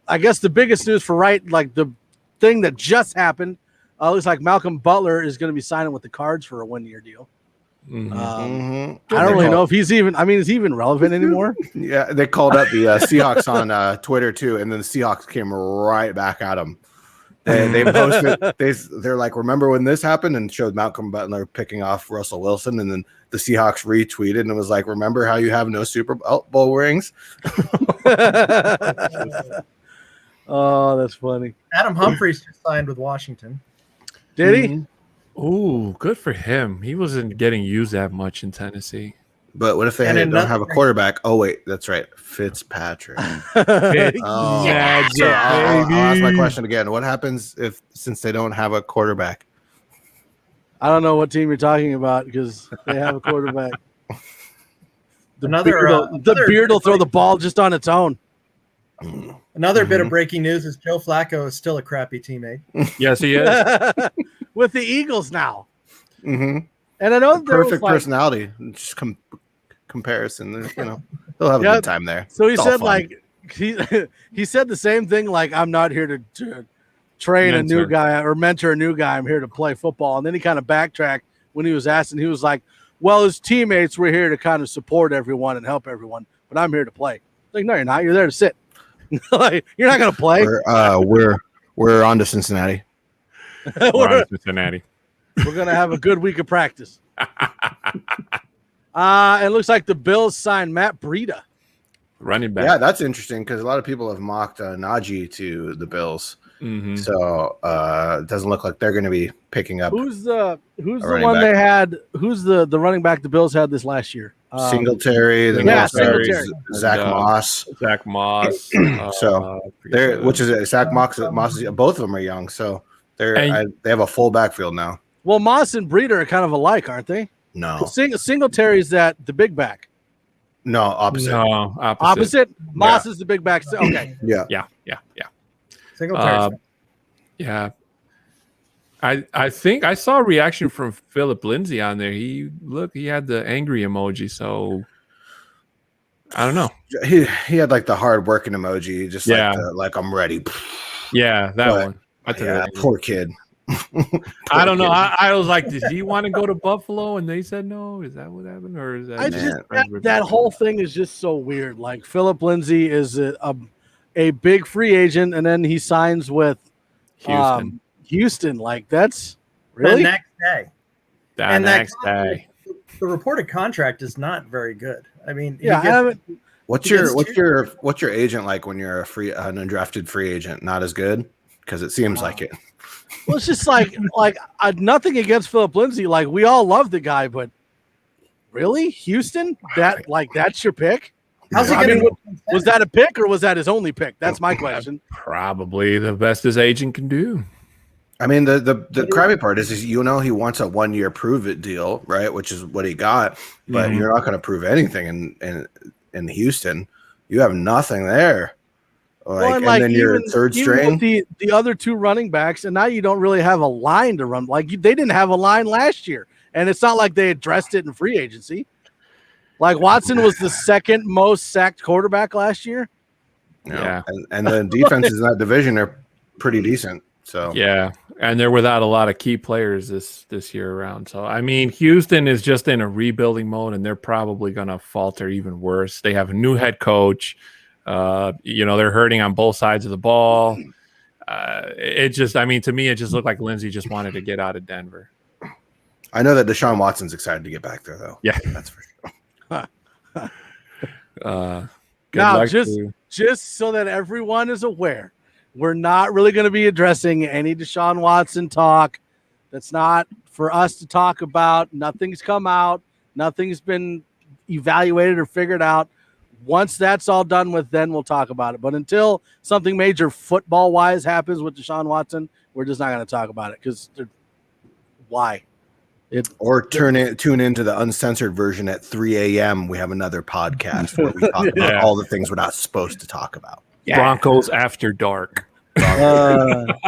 I guess the biggest news for like the thing that just happened, looks like Malcolm Butler is going to be signing with the Cards for a 1-year deal. I don't really know if he's even. I mean, is he even relevant anymore? Yeah, they called up the Seahawks on Twitter too, and then the Seahawks came right back at him. They posted. They're like, remember when this happened, and showed Malcolm Butler picking off Russell Wilson, and then the Seahawks retweeted and it was like, remember how you have no Super Bowl rings? Oh, that's funny. Adam Humphries just signed with Washington. Did he? Ooh, good for him. He wasn't getting used that much in Tennessee. But what if they don't have a quarterback? Oh, wait, that's right. Fitzpatrick. I'll ask my question again. What happens since they don't have a quarterback? I don't know what team you're talking about because they have a quarterback. The beard will throw the ball just on its own. Another bit of breaking news is Joe Flacco is still a crappy teamate. Yes, he is. With the Eagles now. Mm-hmm. And I know perfect personality. Just comparison. They'll have a good time there. So he said he said the same thing. Like, I'm not here to train a new guy or mentor a new guy. I'm here to play football. And then he kind of backtracked when he was asked, and he was like, well, his teammates were here to kind of support everyone and help everyone, but I'm here to play. Like, no, you're not. You're there to sit. Like, you're not going to play. We're on to Cincinnati. We're on to Cincinnati. We're going to have a good week of practice. It looks like the Bills signed Matt Breida. Running back. Yeah, that's interesting because a lot of people have mocked Najee to the Bills. Mm-hmm. So it doesn't look like they're going to be picking up. Who's the one they had? Who's the running back the Bills had this last year? Singletary. Singletary. Zach Moss. Zach Moss. Which is Zach Moss. Both of them are young, so they have a full backfield now. Well, Moss and Breida are kind of alike, aren't they? No. Singletary is the big back. No, opposite. No, opposite. Moss is the big back. Okay. Yeah. Singletary. Yeah. I think I saw a reaction from Philip Lindsay on there. He had the angry emoji, so I don't know. He had like the hard working emoji, just like I'm ready. Yeah, that one. Poor kid. I don't know. I was like, did he want to go to Buffalo? And they said no. Is that what happened? Or is that that whole thing is just so weird. Like, Philip Lindsay is a big free agent, and then he signs with Houston. Like, that's really the next day. The next day. The reported contract is not very good. I mean, what's your agent like when you're an undrafted free agent? Not as good, because it seems like it. Well, it's just like nothing against Philip Lindsay. Like, we all love the guy, but really, Houston? That's your pick? How's he going to? Was that a pick or was that his only pick? That's my question. Probably the best his agent can do. I mean, the crappy part is he wants a 1-year prove it deal, right? Which is what he got, but you're not going to prove anything in Houston. You have nothing there. And then you're third string. The other two running backs, and now you don't really have a line to run. Like, they didn't have a line last year, and it's not like they addressed it in free agency. Like, Watson was the second most sacked quarterback last year. Yeah. And the defenses in that division are pretty decent. So yeah, and they're without a lot of key players this year around. So I mean, Houston is just in a rebuilding mode, and they're probably going to falter even worse. They have a new head coach. They're hurting on both sides of the ball. To me, it just looked like Lindsay just wanted to get out of Denver. I know that Deshaun Watson's excited to get back there, though. Yeah, that's for sure. Now, just so that everyone is aware, we're not really going to be addressing any Deshaun Watson talk. That's not for us to talk about. Nothing's come out. Nothing's been evaluated or figured out. Once that's all done with, then we'll talk about it. But until something major football-wise happens with Deshaun Watson, we're just not going to talk about it because why? Tune into the uncensored version at 3 a.m. We have another podcast where we talk about all the things we're not supposed to talk about. Yeah. Broncos After Dark.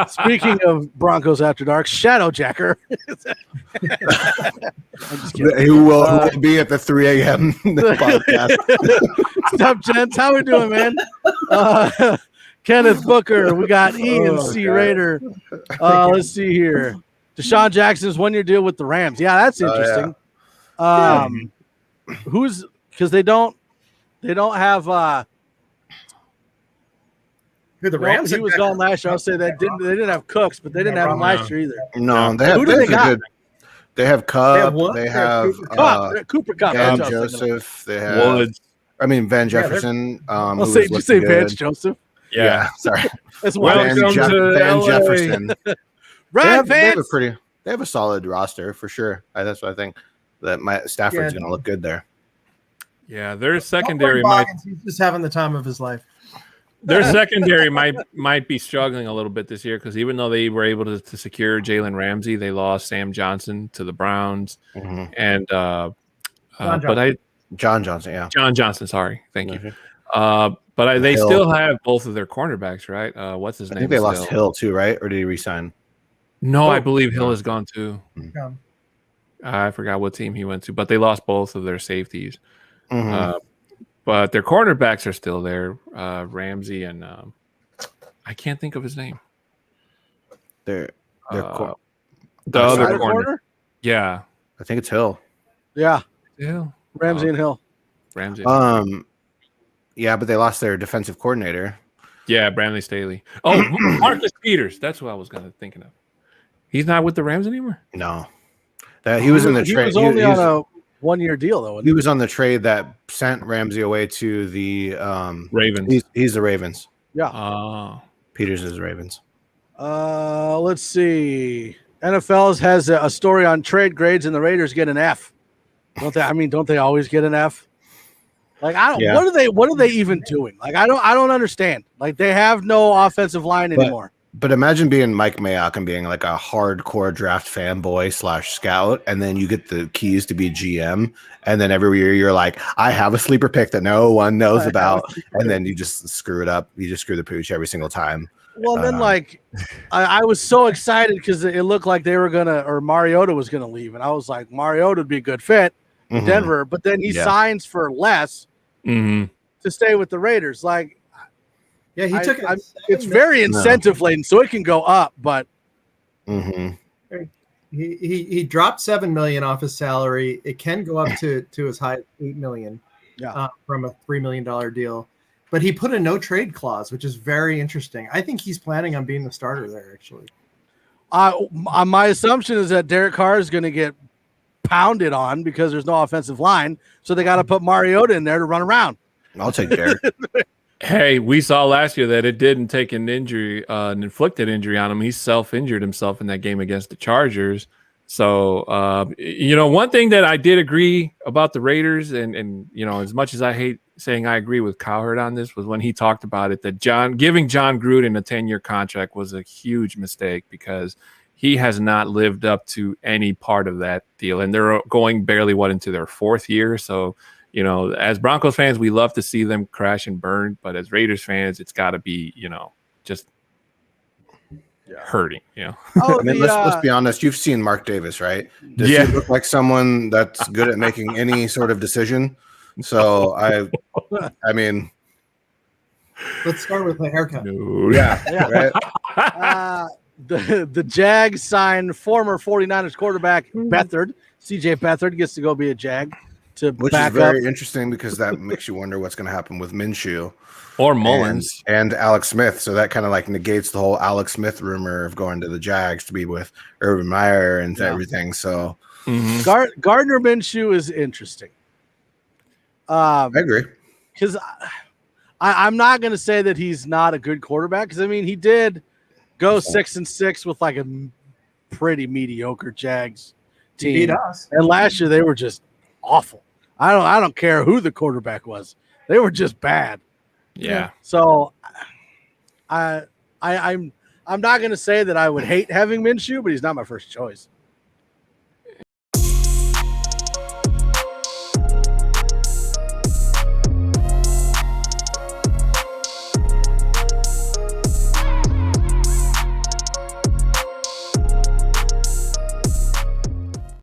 Speaking of Broncos After Dark, Shadowjacker. Who will be at the 3 a.m. podcast. What's up, gents? How we doing, man? Kenneth Booker. We got Ian Oh, C. God. Raider. Let's see here. Deshaun Jackson's 1-year deal with the Rams. Yeah, that's interesting. Who's because they don't have Who the no, Rams? he had was back- gone last year. I'll say that they didn't have Cooks, but they didn't have him last year either. No, they Who have. do they They got? good. They have Cup. what? They They have have Cooper Cooper Cup. Van that's what I was thinking of. Joseph. They have. Woods. I mean Van Yeah, they're- Jefferson. I'll who say, was did you say looking Vance good. Joseph? Yeah, sorry. That's Welcome why. to Van LA. Jefferson. they Right, have a Vance. pretty. They have a solid roster for sure. That's what I think. That Stafford's going to look good there. Yeah, their Don't secondary worry, might Boggins, he's just having the time of his life. might be struggling a little bit this year because even though they were able to secure Jalen Ramsey, they lost Sam Johnson to the Browns Mhm. and John John Johnson, yeah. John Johnson. Sorry, thank you. Mhm. They Hill. still have both of their cornerbacks, right? What's his I name? think they lost still? Hill too, right? Or did he resign? No, I Oh. believe Hill is gone too. Um, I forgot what team he went to, but they lost both of their safeties. Mhm. But their cornerbacks are still there. Ramsey and I can't think of his name. They're The Oh, other sorry. corner. Yeah. I think it's Hill. Yeah, Hill. Ramsey and Hill. Ramsey. Yeah, but they lost their defensive coordinator. Yeah, Brandley Staley. Oh, Marcus Peters. That's who I was thinking of. He's not with the Rams anymore? No, he was in the He trade. was only on a 1-year deal though. He was on the trade that sent Ramsey away to the Ravens. He's the Ravens. Yeah. Oh. Peters is the Ravens. Let's see. NFL has a story on trade grades, and the Raiders get an F. Don't they? I mean, don't they always get an F? Like, I don't. Yeah. What are they even doing? Like, I don't understand. Like, they have no offensive line anymore. But imagine being Mike Mayock and being like a hardcore draft fanboy / scout, and then you get the keys to be GM, and then every year you're like, I have a sleeper pick that no one knows about, and then you just screw it up. You just screw the pooch every single time. Well, then I was so excited because it looked like they were or Mariota was gonna leave, and I was like, Mariota would be a good fit in Mhm. Denver, but then he signs for less Mm-hmm. to stay with the Raiders. Like, yeah, he took it. it's very incentive laden, so it can go up, but Mhm. He dropped $7 million off his salary. It can go up to as high as $8 million. From a $3 million deal, but he put a no trade clause, which is very interesting. I think he's planning on being the starter there. Actually, my assumption is that Derek Carr is going to get pounded on because there's no offensive line, so they got to put Mariota in there to run around. I'll take Derek. Hey, we saw last year that it didn't take an inflicted injury on him. He self-injured himself in that game against the Chargers. So, one thing that I did agree about the Raiders, and as much as I hate saying I agree with Cowherd on this, was when he talked about it that giving John Gruden a 10-year contract was a huge mistake because he has not lived up to any part of that deal, and they're going barely into their 4th year. So, as Broncos fans, we love to see them crash and burn, but as Raiders fans, it's got to be, just hurting. I mean, let's be honest. You've seen Mark Davis, right? Does he look like someone that's good at making any sort of decision? So I mean, let's start with the haircut. right. The Jags signed former 49ers quarterback Beathard. CJ Beathard gets to go be a Jag to Which back is very up. interesting because that makes you wonder what's going to happen with Minshew or Mullins and Alex Smith. So that kind of like negates the whole Alex Smith rumor of going to the Jags to be with Urban Meyer and everything. So Gardner Minshew is interesting. I agree. Because I'm not going to say that he's not a good quarterback because, I mean, he did go 6-6 with like a pretty mediocre Jags team. He beat us. And last year they were just awful. I don't care who the quarterback was. They were just bad. Yeah. So I'm not going to say that I would hate having Minshew, but he's not my first choice.